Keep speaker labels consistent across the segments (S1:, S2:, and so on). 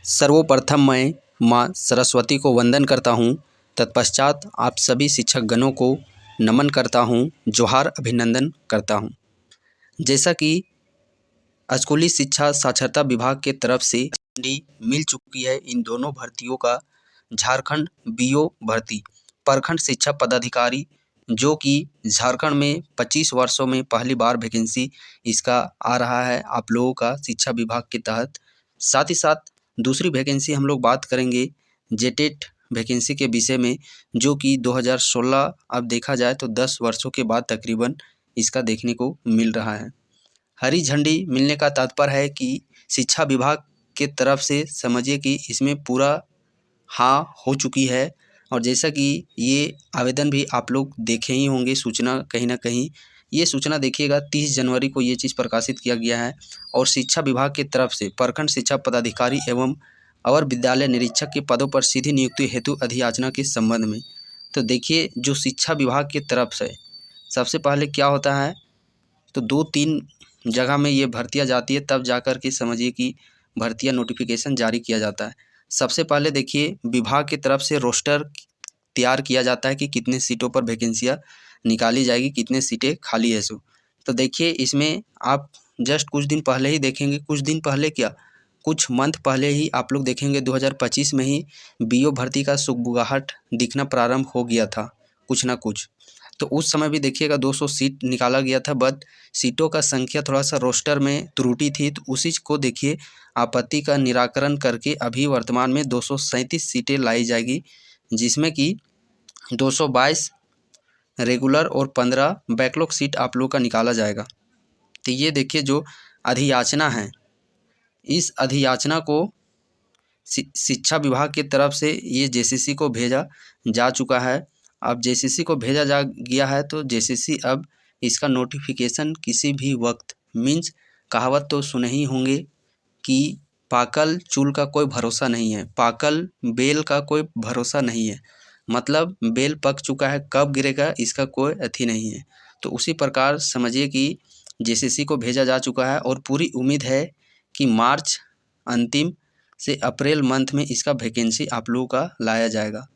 S1: सर्वप्रथम मैं माँ सरस्वती को वंदन करता हूँ। तत्पश्चात आप सभी शिक्षक गणों को नमन करता हूँ, जोहार अभिनंदन करता हूँ। जैसा कि स्कूली शिक्षा साक्षरता विभाग के तरफ से मिल चुकी है इन दोनों भर्तियों का, झारखंड बीओ भर्ती प्रखंड शिक्षा पदाधिकारी, जो कि झारखंड में 25 वर्षों में पहली बार वैकेंसी इसका आ रहा है आप लोगों का शिक्षा विभाग के तहत। साथ ही साथ दूसरी वैकेंसी हम लोग बात करेंगे जेटेट वैकेंसी के विषय में, जो कि 2016 अब देखा जाए तो 10 वर्षों के बाद तकरीबन इसका देखने को मिल रहा है। हरी झंडी मिलने का तात्पर्य है कि शिक्षा विभाग के तरफ से समझिए कि इसमें पूरा हाँ हो चुकी है। और जैसा कि ये आवेदन भी आप लोग देखे ही होंगे, सूचना कहीं ना कहीं ये सूचना देखिएगा 30 जनवरी को ये चीज़ प्रकाशित किया गया है। और शिक्षा विभाग की तरफ से प्रखंड शिक्षा पदाधिकारी एवं अवर विद्यालय निरीक्षक के पदों पर सीधी नियुक्ति हेतु अधियाचना के संबंध में, तो देखिए जो शिक्षा विभाग की तरफ से सबसे पहले क्या होता है, तो 2-3 जगह में ये भर्तियाँ जाती है, तब जाकर के समझिए कि भर्तियाँ नोटिफिकेशन जारी किया जाता है। सबसे पहले देखिए विभाग की तरफ से रोस्टर तैयार किया जाता है कि कितने सीटों पर वैकेंसियाँ निकाली जाएगी, कितने सीटें खाली है सो। तो देखिए इसमें आप जस्ट कुछ दिन पहले ही देखेंगे, कुछ दिन पहले क्या कुछ मंथ पहले ही आप लोग देखेंगे 2025 में ही बीओ भर्ती का सुगबुगाहट दिखना प्रारंभ हो गया था कुछ ना कुछ। तो उस समय भी देखिएगा 200 सीट निकाला गया था, बट सीटों का संख्या थोड़ा सा रोस्टर में त्रुटि थी, तो उसी को देखिए आपत्ति का निराकरण करके अभी वर्तमान में 237 सीटें लाई जाएगी, जिसमें कि 222 रेगुलर और 15 बैकलॉग सीट आप लोग का निकाला जाएगा। तो ये देखिए जो अधियाचना है, इस अधियाचना को शिक्षा विभाग की तरफ से ये जेसीसी को भेजा जा चुका है। अब जेसीसी को भेजा जा गया है तो जेसीसी अब इसका नोटिफिकेशन किसी भी वक्त, मीन्स कहावत तो सुने ही होंगे कि पाकल चूल का कोई भरोसा नहीं है, पाकल बेल का कोई भरोसा नहीं है, मतलब बेल पक चुका है कब गिरेगा इसका कोई अथी नहीं है। तो उसी प्रकार समझिए कि जेसीसी को भेजा जा चुका है और पूरी उम्मीद है कि मार्च अंतिम से अप्रैल मंथ में इसका वैकेंसी आप लोगों का लाया जाएगा।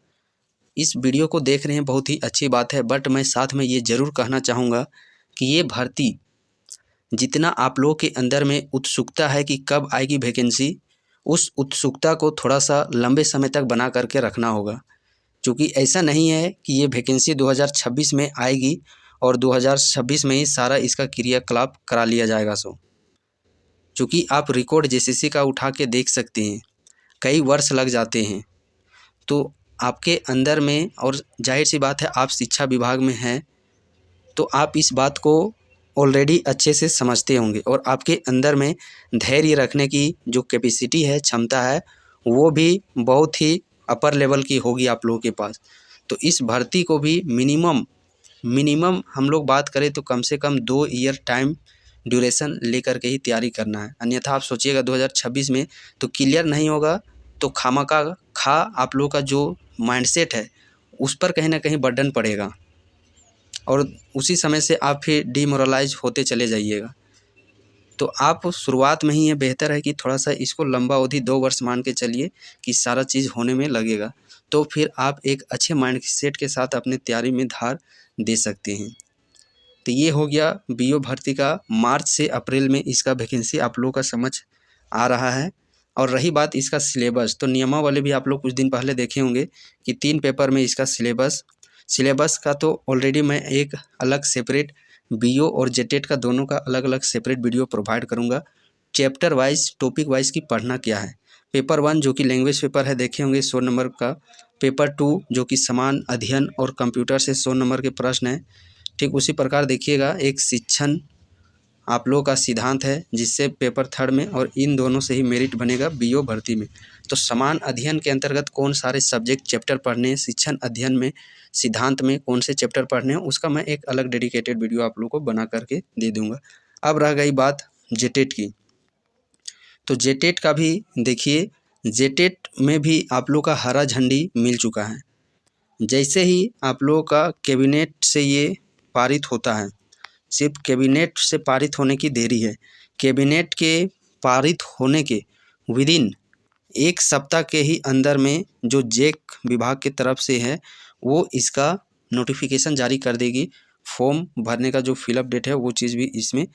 S1: इस वीडियो को देख रहे हैं बहुत ही अच्छी बात है, बट मैं साथ में ये ज़रूर कहना चाहूँगा कि ये भर्ती जितना आप लोगों के अंदर में उत्सुकता है कि कब आएगी वैकेंसी, उस उत्सुकता को थोड़ा सा लंबे समय तक बना करके रखना होगा, क्योंकि ऐसा नहीं है कि ये वैकेंसी 2026 में आएगी और 2026 में ही सारा इसका क्रियाकलाप करा लिया जाएगा। सो क्योंकि आप रिकॉर्ड जेसीसी का उठा के देख सकते हैं, कई वर्ष लग जाते हैं। तो आपके अंदर में, और जाहिर सी बात है आप शिक्षा विभाग में हैं तो आप इस बात को ऑलरेडी अच्छे से समझते होंगे, और आपके अंदर में धैर्य रखने की जो कैपेसिटी है, क्षमता है, वो भी बहुत ही अपर लेवल की होगी आप लोगों के पास। तो इस भर्ती को भी मिनिमम हम लोग बात करें तो कम से कम 2 ईयर टाइम ड्यूरेशन लेकर के ही तैयारी करना है। अन्यथा आप सोचिएगा 2026 में तो क्लियर नहीं होगा, तो खामखा आप लोगों का जो माइंडसेट है उस पर कहीं ना कहीं बर्डन पड़ेगा और उसी समय से आप फिर डिमोरलाइज होते चले जाइएगा। तो आप शुरुआत में ही ये बेहतर है कि थोड़ा सा इसको लंबा अवधि 2 वर्ष मान के चलिए कि सारा चीज़ होने में लगेगा, तो फिर आप एक अच्छे माइंड सेट के साथ अपने तैयारी में धार दे सकते हैं। तो ये हो गया बीओ भर्ती का, मार्च से अप्रैल में इसका वैकेंसी आप लोगों का समझ आ रहा है। और रही बात इसका सिलेबस, तो नियमावली भी आप लोग कुछ दिन पहले देखे होंगे कि 3 पेपर में इसका सिलेबस का तो ऑलरेडी मैं एक अलग सेपरेट बीओ और जेटेट का दोनों का अलग अलग सेपरेट वीडियो प्रोवाइड करूंगा। चैप्टर वाइज, टॉपिक वाइज कि पढ़ना क्या है। पेपर 1 जो कि लैंग्वेज पेपर है देखे होंगे 100 नंबर का, पेपर 2 जो कि समान अध्ययन और कंप्यूटर से 100 नंबर के प्रश्न है। ठीक उसी प्रकार देखिएगा एक शिक्षण आप लोगों का सिद्धांत है, जिससे पेपर 3 में, और इन दोनों से ही मेरिट बनेगा बीओ भर्ती में। तो समान अध्ययन के अंतर्गत कौन सारे सब्जेक्ट चैप्टर पढ़ने हैं, शिक्षण अध्ययन में सिद्धांत में कौन से चैप्टर पढ़ने हैं, उसका मैं एक अलग डेडिकेटेड वीडियो आप लोगों को बना करके दे दूंगा। अब रह गई बात जेटेट की, तो जेटेट का भी देखिए, जेटेट में भी आप लोग का हरा झंडी मिल चुका है। जैसे ही आप लोगों का कैबिनेट से ये पारित होता है, सिर्फ कैबिनेट से पारित होने की देरी है, कैबिनेट के पारित होने के विदिन 1 सप्ताह के ही अंदर में जो जेक विभाग की तरफ से है वो इसका नोटिफिकेशन जारी कर देगी। फॉर्म भरने का जो फिलअप डेट है वो चीज़ भी इसमें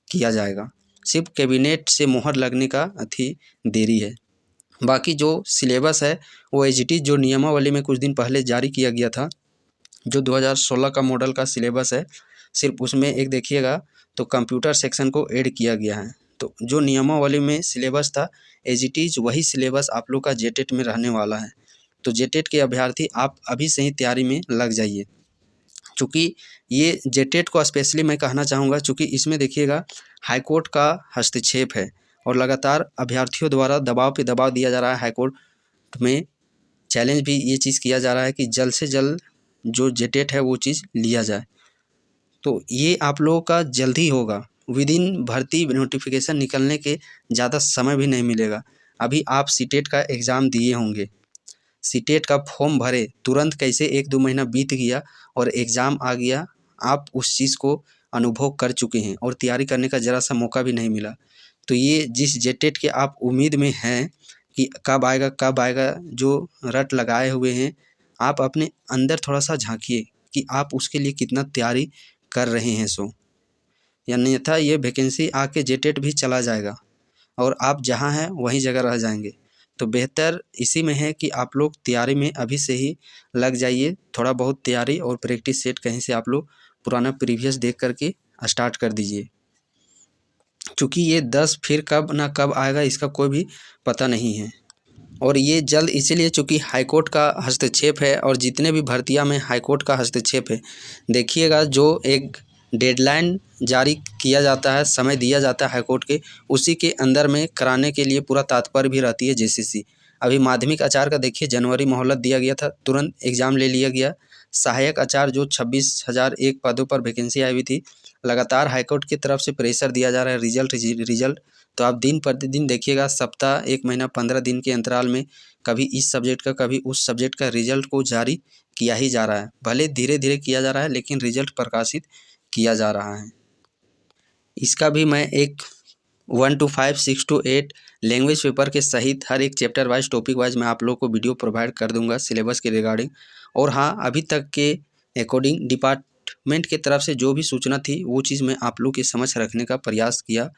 S1: किया जाएगा। सिर्फ कैबिनेट से मोहर लगने का देरी है। बाकी जो सिलेबस है वो एज इट इज़ जो नियमावली में कुछ दिन पहले जारी किया गया था, जो 2016 का मॉडल का सिलेबस है, सिर्फ उसमें एक देखिएगा तो कंप्यूटर सेक्शन को ऐड किया गया है। तो जो नियमावली में सिलेबस था एज इट इज़ वही सिलेबस आप लोग का जेटेट में रहने वाला है। तो जेटेट के अभ्यर्थी आप अभी से ही तैयारी में लग जाइए। चूँकि ये जेटेट को स्पेशली मैं कहना चाहूँगा, चूँकि इसमें देखिएगा हाईकोर्ट का हस्तक्षेप है और लगातार अभ्यर्थियों द्वारा दबाव पे दबाव दिया जा रहा है। हाईकोर्ट में चैलेंज भी ये चीज़ किया जा रहा है कि जल्द से जल्द जो जेटेट है वो चीज़ लिया जाए। तो ये आप लोगों का जल्द ही होगा। विदिन भर्ती नोटिफिकेशन निकलने के ज़्यादा समय भी नहीं मिलेगा। अभी आप सीटेट का एग्ज़ाम दिए होंगे, सीटेट का फॉर्म भरे तुरंत कैसे 1-2 महीना बीत गया और एग्ज़ाम आ गया, आप उस चीज़ को अनुभव कर चुके हैं और तैयारी करने का ज़रा सा मौका भी नहीं मिला। तो ये जिस जेटेट के आप उम्मीद में हैं कि कब आएगा, जो रट लगाए हुए हैं, आप अपने अंदर थोड़ा सा झाँकिए कि आप उसके लिए कितना तैयारी कर रहे हैं या अन्यथा ये वैकेंसी आके जेटेट भी चला जाएगा और आप जहाँ हैं वहीं जगह रह जाएंगे। तो बेहतर इसी में है कि आप लोग तैयारी में अभी से ही लग जाइए। थोड़ा बहुत तैयारी और प्रैक्टिस सेट कहीं से आप लोग पुराना प्रीवियस देख करके स्टार्ट कर दीजिए, क्योंकि ये 10 फिर कब ना कब आएगा इसका कोई भी पता नहीं है। और ये जल्द इसीलिए चूँकि हाईकोर्ट का हस्तक्षेप है और जितने भी भर्तियां में हाईकोर्ट का हस्तक्षेप है, देखिएगा जो एक डेडलाइन जारी किया जाता है, समय दिया जाता है हाईकोर्ट के, उसी के अंदर में कराने के लिए पूरा तात्पर्य भी रहती है जेसीसी। अभी माध्यमिक आचार्य का देखिए जनवरी मोहलत दिया गया था, तुरंत एग्ज़ाम ले लिया गया। सहायक आचार्य जो 26,001 पदों पर वैकेंसी आई हुई थी, लगातार हाईकोर्ट की तरफ से प्रेशर दिया जा रहा है रिजल्ट। तो आप दिन प्रतिदिन देखिएगा सप्ताह, 1 महीना, 15 दिन के अंतराल में कभी इस सब्जेक्ट का कभी उस सब्जेक्ट का रिजल्ट को जारी किया ही जा रहा है। भले धीरे धीरे किया जा रहा है लेकिन रिजल्ट प्रकाशित किया जा रहा है। इसका भी मैं एक 1 to 5, 6 to 8 लैंग्वेज पेपर के सहित हर एक चैप्टर वाइज, टॉपिक वाइज मैं आप लोग को वीडियो प्रोवाइड कर दूंगा सिलेबस के रिगार्डिंग। और हाँ, अभी तक के अकॉर्डिंग डिपार्टमेंट की तरफ से जो भी सूचना थी वो चीज़ मैं आप लोग के समक्ष रखने का प्रयास किया।